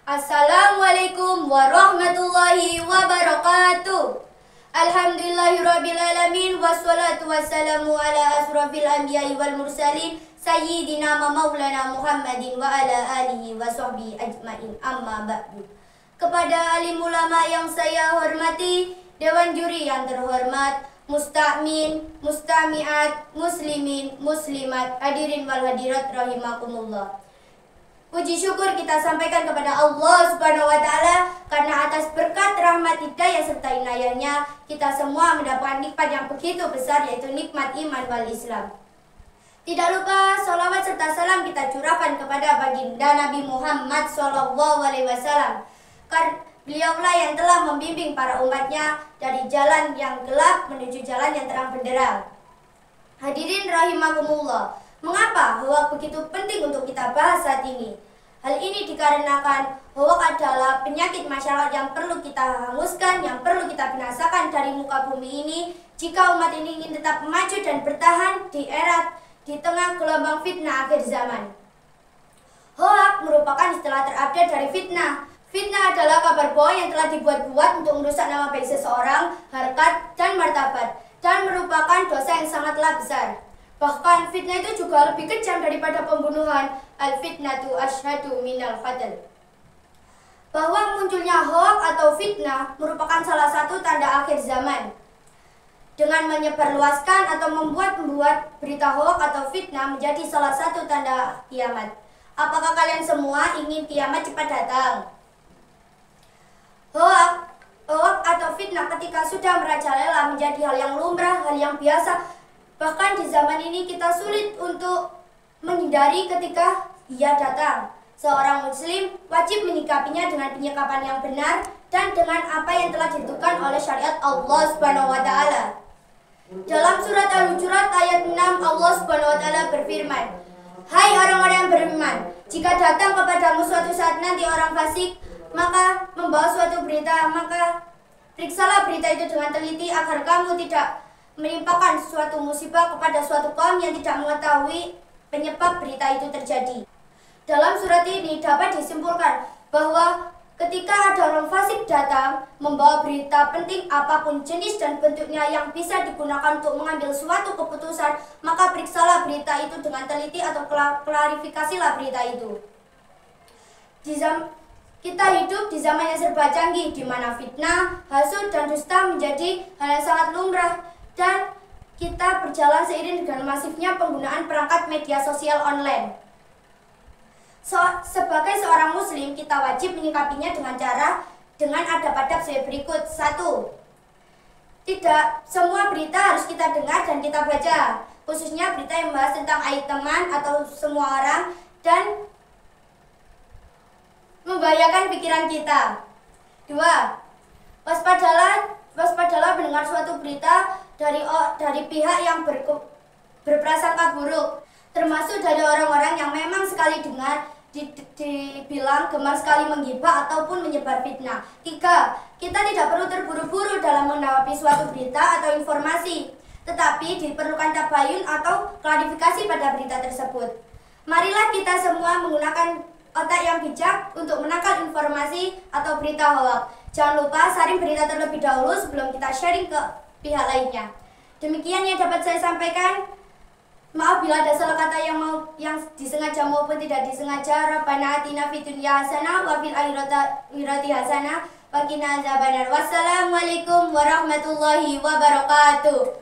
Assalamualaikum warahmatullahi wabarakatuh. Alhamdulillahirrabbilalamin. Wassalatu wassalamu ala asrafil anbiya'i wal mursalin Sayyidina maulana Muhammadin wa ala alihi wa sahbihi ajmain, amma ba'du. Kepada alim ulama yang saya hormati, dewan juri yang terhormat, musta'min, musta'miat, muslimin, muslimat, hadirin wal hadirat rahimakumullah. Puji syukur kita sampaikan kepada Allah Subhanahu wa Ta'ala karena atas berkat rahmat hidayah serta inayahnya kita semua mendapatkan nikmat yang begitu besar, yaitu nikmat iman wal Islam. Tidak lupa salawat serta salam kita curahkan kepada baginda Nabi Muhammad SAW. Karena beliaulah yang telah membimbing para umatnya dari jalan yang gelap menuju jalan yang terang benderang. Hadirin rahimakumullah, mengapa hoak begitu penting untuk kita bahas saat ini? Hal ini dikarenakan hoak adalah penyakit masyarakat yang perlu kita hanguskan, yang perlu kita binasakan dari muka bumi ini jika umat ini ingin tetap maju dan bertahan di tengah gelombang fitnah akhir zaman. Hoak merupakan istilah terupdate dari fitnah. Fitnah adalah kabar bohong yang telah dibuat-buat untuk merusak nama baik seseorang, harkat, dan martabat, dan merupakan dosa yang sangatlah besar. Bahkan fitnah itu juga lebih kejam daripada pembunuhan. Al-fitnatu asyhadu minal qatl. Bahwa munculnya hoak atau fitnah merupakan salah satu tanda akhir zaman. Dengan menyebarluaskan atau membuat berita hoak atau fitnah menjadi salah satu tanda kiamat. Apakah kalian semua ingin kiamat cepat datang? Hoak atau fitnah ketika sudah merajalela menjadi hal yang lumrah, hal yang biasa. Bahkan di zaman ini kita sulit untuk menghindari ketika ia datang. Seorang muslim wajib menyikapinya dengan penyikapan yang benar dan dengan apa yang telah ditentukan oleh syariat Allah Subhanahu wa Ta'ala. Dalam surat Al-Hujurat ayat 6 Allah Subhanahu wa Ta'ala berfirman, "Hai orang-orang yang beriman, jika datang kepadamu suatu saat nanti orang fasik, maka membawa suatu berita, maka periksalah berita itu dengan teliti agar kamu tidak menimpakan suatu musibah kepada suatu kaum yang tidak mengetahui penyebab berita itu terjadi." Dalam surat ini dapat disimpulkan bahwa ketika ada orang fasik datang membawa berita penting apapun jenis dan bentuknya yang bisa digunakan untuk mengambil suatu keputusan, maka periksalah berita itu dengan teliti atau klarifikasilah berita itu. Kita hidup di zaman yang serba canggih, di mana fitnah, hasud, dan dusta menjadi hal yang sangat lumrah, dan kita berjalan seiring dengan masifnya penggunaan perangkat media sosial online. Sebagai seorang muslim, kita wajib menyikapinya dengan adab-adab sebagai berikut. 1. Tidak semua berita harus kita dengar dan kita baca, khususnya berita yang membahas tentang aib teman atau semua orang dan membahayakan pikiran kita. 2. Waspadalah mendengar suatu berita dari pihak yang berprasangka buruk, termasuk dari orang-orang yang memang sekali dengar dibilang gemar sekali menggibah ataupun menyebar fitnah. 3. Kita tidak perlu terburu-buru dalam menanggapi suatu berita atau informasi, tetapi diperlukan tabayun atau klarifikasi pada berita tersebut. Marilah kita semua menggunakan otak yang bijak untuk menangkal informasi atau berita hoak. Jangan lupa saring berita terlebih dahulu sebelum kita sharing ke pihak lainnya. Demikian yang dapat saya sampaikan. Maaf bila ada salah kata yang disengaja maupun tidak disengaja. Rabbana atina fid dunya hasanah wa fil akhirati hasanah wa qina adzabannar. Wassalamualaikum warahmatullahi wabarakatuh.